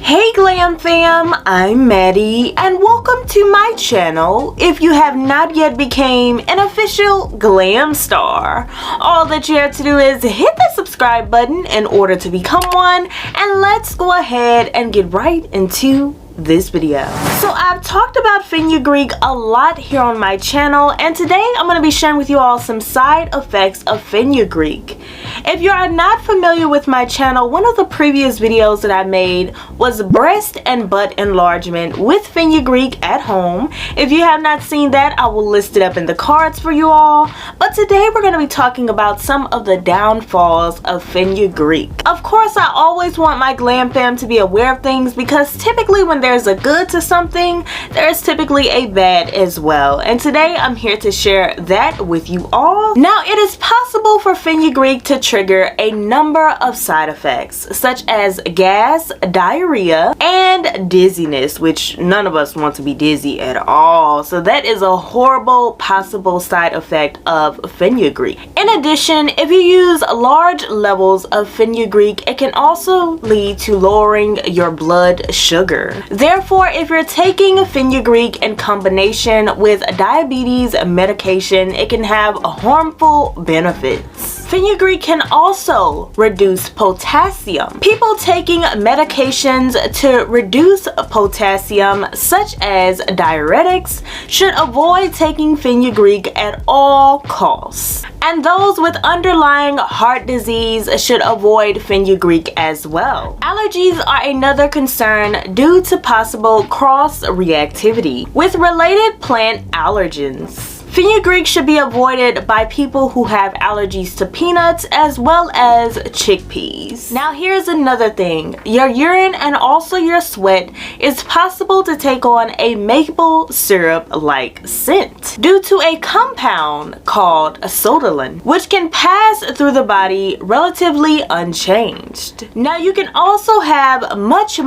Hey Glam fam, I'm Maddie and welcome to my channel. If you have not yet became an official Glam Star, all that you have to do is hit the subscribe button in order to become one, and let's go ahead and get right into this video. So I've talked about fenugreek a lot here on my channel, and today I'm going to be sharing with you all some side effects of fenugreek. If you are not familiar with my channel, one of the previous videos that I made was breast and butt enlargement with fenugreek at home. If you have not seen that, I will list it up in the cards for you all. But today we're going to be talking about some of the downfalls of fenugreek. Of course, I always want my glam fam to be aware of things, because typically when there's a good to something, there's typically a bad as well. And today I'm here to share that with you all. Now, it is possible for fenugreek to trigger a number of side effects, such as gas, diarrhea, and dizziness, which none of us want to be dizzy at all. So that is a horrible possible side effect of fenugreek. In addition, if you use large levels of fenugreek, it can also lead to lowering your blood sugar. Therefore, if you're taking fenugreek in combination with diabetes medication, it can have harmful benefits. Fenugreek can also reduce potassium. People taking medications to reduce potassium, such as diuretics, should avoid taking fenugreek at all costs. And those with underlying heart disease should avoid fenugreek as well. Allergies are another concern due to possible cross-reactivity with related plant allergens. Fenugreek should be avoided by people who have allergies to peanuts as well as chickpeas. Now here's another thing. Your urine and also your sweat is possible to take on a maple syrup-like scent due to a compound called sodalin, which can pass through the body relatively unchanged. Now you can also have much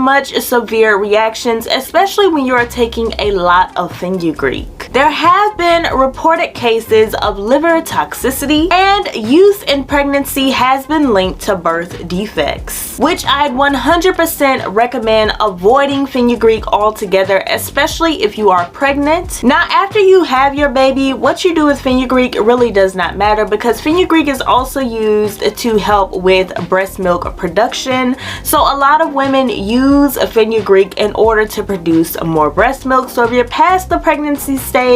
severe reactions, especially when you are taking a lot of fenugreek. There have been reported cases of liver toxicity, and use in pregnancy has been linked to birth defects, which I'd 100% recommend avoiding fenugreek altogether, especially if you are pregnant. Now, after you have your baby, what you do with fenugreek really does not matter, because fenugreek is also used to help with breast milk production. So a lot of women use fenugreek in order to produce more breast milk. So if you're past the pregnancy stage,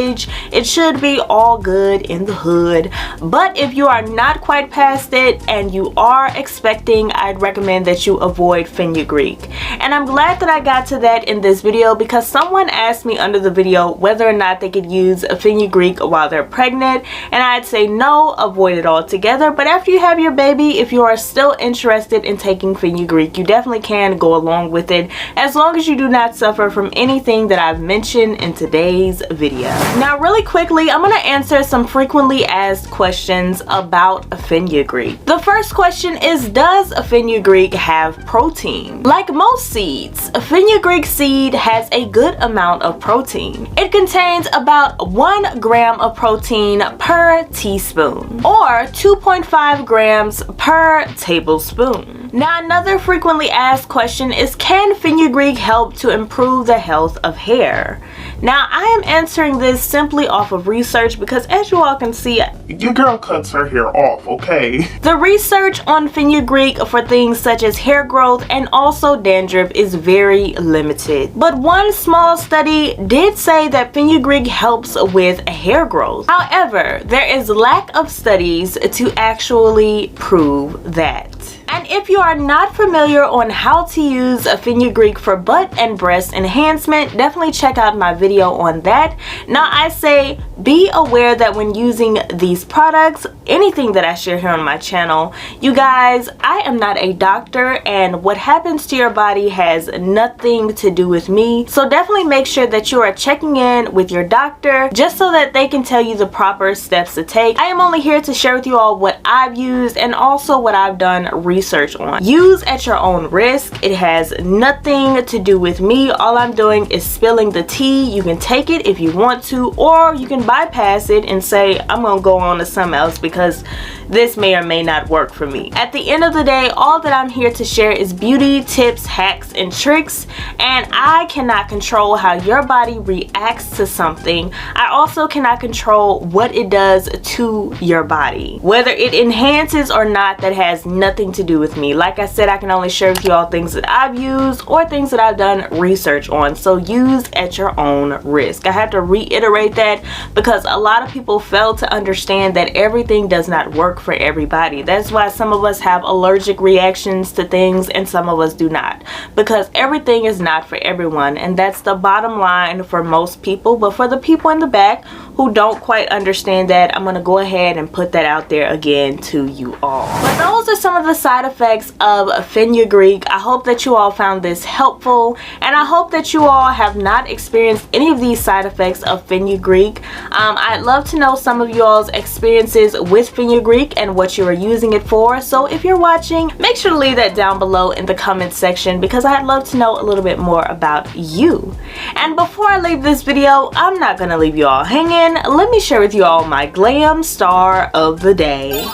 it should be all good in the hood. But if you are not quite past it and you are expecting, I'd recommend that you avoid fenugreek. And I'm glad that I got to that in this video, because someone asked me under the video whether or not they could use fenugreek while they're pregnant, and I'd say no, avoid it altogether. But after you have your baby, if you are still interested in taking fenugreek, you definitely can go along with it, as long as you do not suffer from anything that I've mentioned in today's video. Now really quickly, I'm going to answer some frequently asked questions about fenugreek. The first question is, does fenugreek have protein? Like most seeds, fenugreek seed has a good amount of protein. It contains about 1 gram of protein per teaspoon, or 2.5 grams per tablespoon. Now another frequently asked question is, can fenugreek help to improve the health of hair? Now I am answering this simply off of research, because as you all can see, your girl cuts her hair off, okay? The research on fenugreek for things such as hair growth and also dandruff is very limited. But one small study did say that fenugreek helps with hair growth. However, there is lack of studies to actually prove that. And if you are not familiar on how to use fenugreek for butt and breast enhancement, definitely check out my video on that. Now I say be aware that when using these products, anything that I share here on my channel, you guys, I am not a doctor, and what happens to your body has nothing to do with me. So definitely make sure that you are checking in with your doctor, just so that they can tell you the proper steps to take. I am only here to share with you all what I've used and also what I've done research on. Use at your own risk. It has nothing to do with me. All I'm doing is spilling the tea. You can take it if you want to, or you can bypass it and say, I'm gonna go on to something else, because this may or may not work for me. At the end of the day, all that I'm here to share is beauty tips, hacks, and tricks, and I cannot control how your body reacts to something. I also cannot control what it does to your body. Whether it enhances or not, that has nothing to do with me. Like I said, I can only share with you all things that I've used or things that I've done research on, so use at your own risk. I have to reiterate that because a lot of people fail to understand that everything does not work for everybody. That's why some of us have allergic reactions to things and some of us do not, because everything is not for everyone, and that's the bottom line for most people. But for the people in the back who don't quite understand that, I'm gonna go ahead and put that out there again to you all. But those are some of the side effects of Fenugreek. I hope that you all found this helpful, and I hope that you all have not experienced any of these side effects of Fenugreek. I'd love to know some of you all's experiences with Fenugreek and what you are using it for. So if you're watching, make sure to leave that down below in the comment section, because I'd love to know a little bit more about you. And before I leave this video, I'm not gonna leave you all hanging. Let me share with you all my glam star of the day.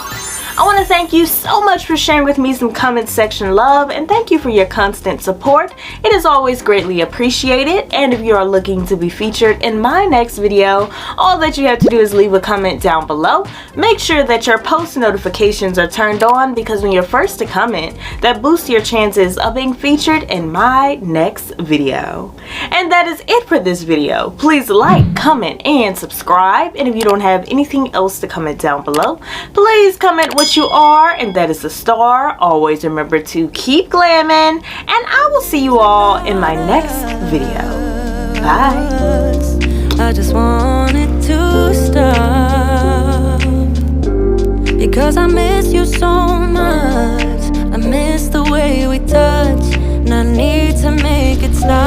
I want to thank you so much for sharing with me some comment section love, and thank you for your constant support. It is always greatly appreciated, and if you are looking to be featured in my next video, all that you have to do is leave a comment down below. Make sure that your post notifications are turned on, because when you're first to comment, that boosts your chances of being featured in my next video. And that is it for this video. Please like, comment, and subscribe, and if you don't have anything else to comment down below, please comment what you are, and that is a star. Always remember to keep glamming, and I will see you all in my next video. Bye. I just wanted to stop because I miss you so much. I miss the way we touch, and I need to make it stop.